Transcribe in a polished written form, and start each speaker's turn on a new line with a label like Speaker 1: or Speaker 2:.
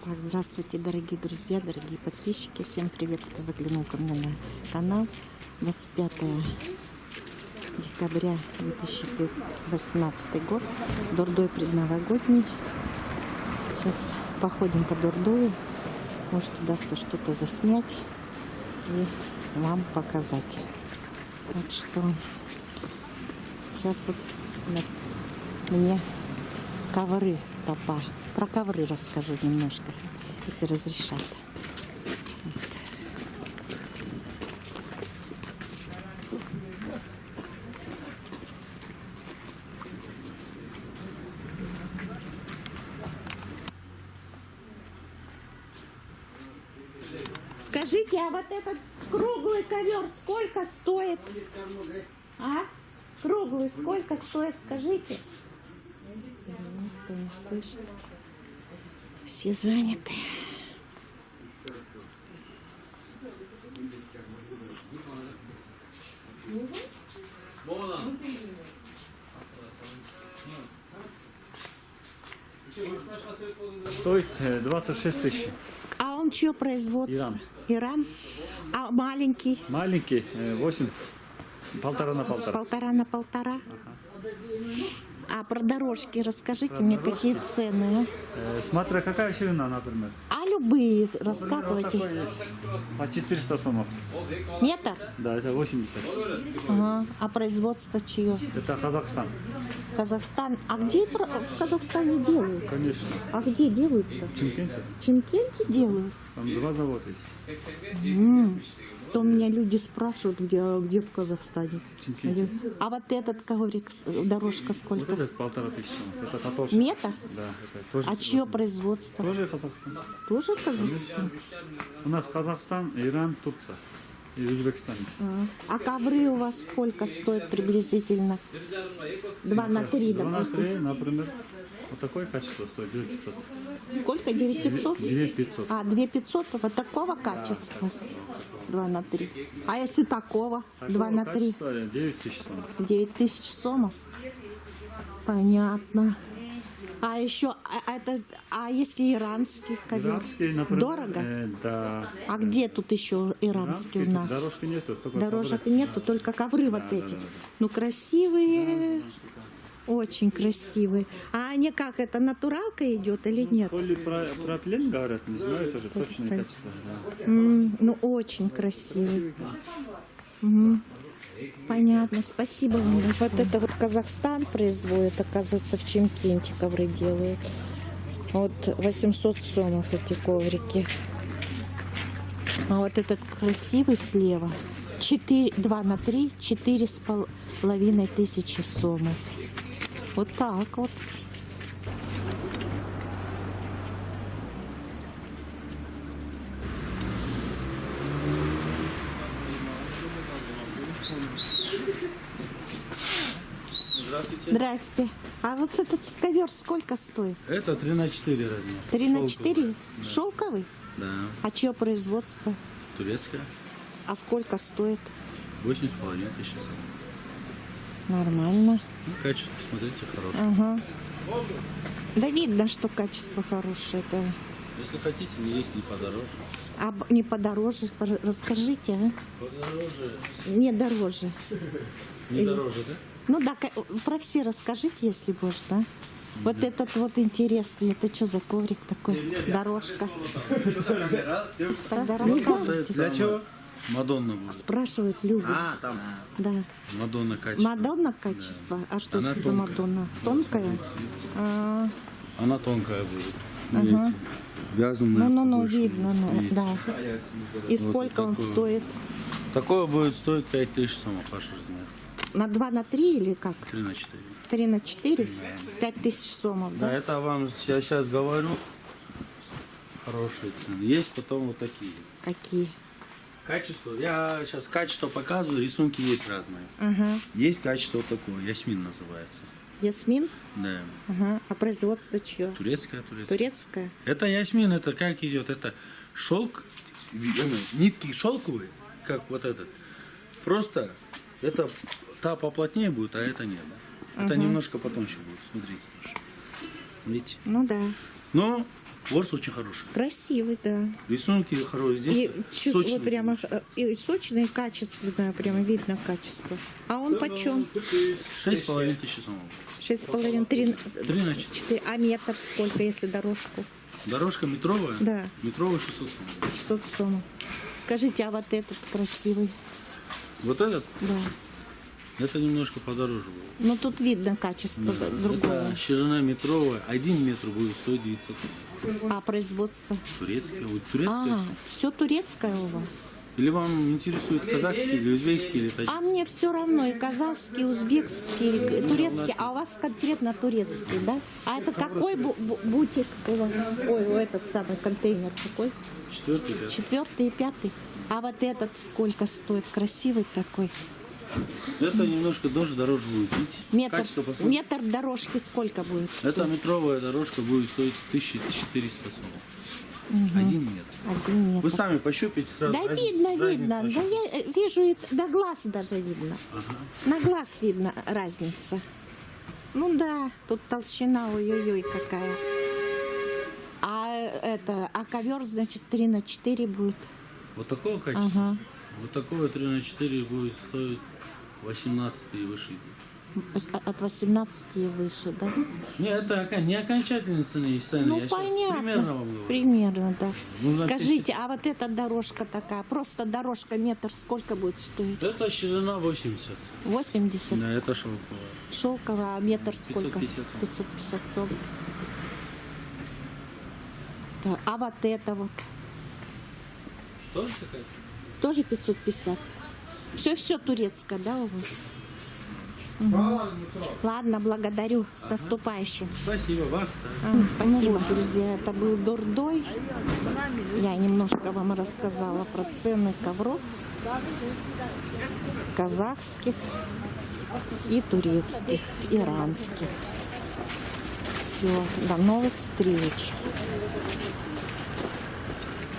Speaker 1: Так, здравствуйте, дорогие друзья, дорогие подписчики. Всем привет, кто заглянул ко мне на канал. 25 декабря 2018 год. Дордой предновогодний. Сейчас походим по Дордою. Может, удастся что-то заснять и вам показать. Так что сейчас вот мне ковры папа. Про ковры расскажу немножко, если разрешат. Вот. Скажите, а вот этот круглый ковер сколько стоит? А? Круглый сколько стоит, скажите? Никто не слышит. Все заняты.
Speaker 2: Стоит 26 тысяч.
Speaker 1: А он чье производство? Иран. А маленький?
Speaker 2: Маленький 8, 1,5 на 1,5.
Speaker 1: 1,5 на 1,5. А про дорожки расскажите мне, какие цены?
Speaker 2: Смотря какая ширина, например.
Speaker 1: А любые
Speaker 2: Такой
Speaker 1: рассказывайте.
Speaker 2: есть по 400 сомов.
Speaker 1: Метр?
Speaker 2: Да, это 80.
Speaker 1: Ага. А производство чье?
Speaker 2: Это Казахстан.
Speaker 1: Казахстан. А где в Казахстане делают?
Speaker 2: Конечно.
Speaker 1: А где делают-то?
Speaker 2: В Чимкенте.
Speaker 1: В Чимкенте делают?
Speaker 2: Там 2 завода есть.
Speaker 1: То меня люди спрашивают, где в Казахстане.
Speaker 2: Чимкенте.
Speaker 1: А вот этот коврик, дорожка
Speaker 2: Вот
Speaker 1: сколько?
Speaker 2: это 1500 сомов. Это потолще.
Speaker 1: Метр?
Speaker 2: Да, это тоже.
Speaker 1: А чье производство?
Speaker 2: Тоже Казахстан.
Speaker 1: Тоже Казахстан?
Speaker 2: У нас Казахстан, Иран, Турция и Узбекистан.
Speaker 1: А ковры у вас сколько стоят приблизительно? 2 на 3,
Speaker 2: 2 на
Speaker 1: допустим.
Speaker 2: 3, например, вот такое качество стоит 9500.
Speaker 1: Сколько? 9500?
Speaker 2: 2500.
Speaker 1: А, 2500 вот такого качества? 2 на 3. А если такого? 2 на 3?
Speaker 2: 9000 сомов.
Speaker 1: 9000 сомов? Понятно. А еще, а если иранский ковер?
Speaker 2: Иранский, например,
Speaker 1: Дорого?
Speaker 2: Да.
Speaker 1: А где тут еще иранский у нас?
Speaker 2: Дорожки нету, только
Speaker 1: Дорожек
Speaker 2: ковры.
Speaker 1: нету, только ковры вот
Speaker 2: да,
Speaker 1: эти.
Speaker 2: да.
Speaker 1: Ну, красивые, очень красивые. А они как, это натуралка идет или нет?
Speaker 2: То ли про плен говорят, не знаю, тоже точное качество. Да.
Speaker 1: Ну, очень красивые. Понятно, спасибо вам. Вот это вот Казахстан производит, оказывается, в Чимкенте ковры делают. Вот 800 сомов эти коврики. А вот этот красивый слева 2 на 3, 4500 сомов. Вот так вот.
Speaker 3: Здравствуйте.
Speaker 1: Здрасте. А вот этот ковер сколько стоит?
Speaker 3: Это 3 на 4 размер.
Speaker 1: 3 на
Speaker 3: Шелковый.
Speaker 1: 4? Шелковый?
Speaker 3: Да.
Speaker 1: А чье производство?
Speaker 3: Турецкая.
Speaker 1: А сколько стоит?
Speaker 3: 8,5 тысяч.
Speaker 1: Нормально.
Speaker 3: Ну, качество, смотрите, хорошее.
Speaker 1: Ага. Да видно, что качество хорошее. Это...
Speaker 3: Если хотите, не есть, не подороже.
Speaker 1: А не подороже? Расскажите, а?
Speaker 3: Подороже.
Speaker 1: Не дороже.
Speaker 3: Не дороже, да?
Speaker 1: Ну да, про все расскажите, если можно. Вот этот вот интересный, это что за коврик такой? Дорожка. Тогда рассказывайте.
Speaker 3: Для чего? Мадонна будет.
Speaker 1: Спрашивают люди.
Speaker 3: там.
Speaker 1: Да.
Speaker 3: Мадонна качество.
Speaker 1: Мадонна качество? А что
Speaker 3: Она
Speaker 1: это за
Speaker 3: тонкая.
Speaker 1: Мадонна? Тонкая? А,
Speaker 3: Она тонкая будет. Видите? Вязаная.
Speaker 1: ну,
Speaker 3: больше
Speaker 1: видно,
Speaker 3: будет.
Speaker 1: ну,
Speaker 3: Видите?
Speaker 1: да. И
Speaker 3: Вот
Speaker 1: сколько он
Speaker 3: такой.
Speaker 1: стоит?
Speaker 3: Такое будет стоить 5000 сомов, ваш размер.
Speaker 1: На 2 на 3 или как?
Speaker 3: 3 на 4.
Speaker 1: 3 на 4? 5000 сомов,
Speaker 3: Да,
Speaker 1: да?
Speaker 3: это вам я сейчас говорю. Хорошие цены. Есть потом вот такие.
Speaker 1: Какие?
Speaker 3: Качество. Я сейчас качество показываю, рисунки есть разные.
Speaker 1: Ага.
Speaker 3: Есть качество вот такое, ясмин называется.
Speaker 1: Ясмин?
Speaker 3: Да.
Speaker 1: Ага. А производство чье?
Speaker 3: Турецкая.
Speaker 1: Турецкое?
Speaker 3: Это ясмин, это как идет? Это шелк, нитки шелковые, как вот этот. Просто это та поплотнее будет, а это нет. Да? Это немножко потоньше будет. Смотрите. Видите?
Speaker 1: Ну да.
Speaker 3: Но Ворс очень хороший.
Speaker 1: Красивый, да.
Speaker 3: Рисунки хорошие. Здесь
Speaker 1: И
Speaker 3: сочные.
Speaker 1: вот прямо и сочное, и качественное, прямо видно качество. А он почем?
Speaker 3: 6,5 тысяч сомов.
Speaker 1: 6,5, 3,
Speaker 3: 3 на 4.
Speaker 1: 4. А метр сколько, если дорожку?
Speaker 3: Дорожка метровая?
Speaker 1: Да.
Speaker 3: Метровая 600 сомов.
Speaker 1: 600 сомов. Скажите, а вот этот красивый?
Speaker 3: Вот этот,
Speaker 1: Да.
Speaker 3: это немножко подороже будет.
Speaker 1: Ну тут видно качество другое.
Speaker 3: Это ширина метровая, 1 метр будет стоить 900 сомов.
Speaker 1: А производство?
Speaker 3: Турецкая, вот турецкая.
Speaker 1: А, все турецкое у вас?
Speaker 3: Или вам интересует казахский или узбекский или таджикский?
Speaker 1: А мне все равно, и казахский, и узбекский, и турецкий. А у вас конкретно турецкий, да? А это какой бутик у вас? Ой, этот самый контейнер какой?
Speaker 3: 4-й, 5-й.
Speaker 1: 4 и 5. А вот этот сколько стоит? Красивый такой.
Speaker 3: Это немножко тоже дороже будет. Видите?
Speaker 1: Метр,
Speaker 3: Качество посмотрите.
Speaker 1: метр дорожки сколько будет?
Speaker 3: Эта метровая дорожка будет стоить 1400 сомов. 1 метр.
Speaker 1: 1 метр.
Speaker 3: Вы сами пощупайте сразу.
Speaker 1: Да
Speaker 3: разницу-
Speaker 1: видно,
Speaker 3: разницу
Speaker 1: видно. Да
Speaker 3: пощупайте.
Speaker 1: я вижу, и на глаз даже видно.
Speaker 3: Ага.
Speaker 1: На глаз видно разница. Ну да, тут толщина, ой-ой-ой, какая. А ковер, значит, 3 на 4 будет.
Speaker 3: Вот такого качества?
Speaker 1: Ага.
Speaker 3: Вот такого 3 на 4 будет стоить 18 и выше.
Speaker 1: От 18 и выше, да?
Speaker 3: Не, это не окончательные цены, есть цены.
Speaker 1: Ну,
Speaker 3: Я сейчас
Speaker 1: понятно.
Speaker 3: примерно вам говорю.
Speaker 1: Примерно, да.
Speaker 3: Ну, на
Speaker 1: Скажите, а вот эта дорожка такая, просто дорожка метр сколько будет стоить?
Speaker 3: Это ширина 80.
Speaker 1: 80.
Speaker 3: Да, это шелковая.
Speaker 1: Шелковая, а метр сколько?
Speaker 3: 550 сом.
Speaker 1: 550 сом. Да, а вот это вот
Speaker 3: Тоже такая?
Speaker 1: тоже 550. Все турецкое, да, у вас? Мгм. Ладно, благодарю. С наступающим.
Speaker 3: Спасибо, вам, кстати.
Speaker 1: Спасибо, друзья. Это был Дордой. Я немножко вам рассказала про цены ковров казахских и турецких, иранских. Все, до новых встреч.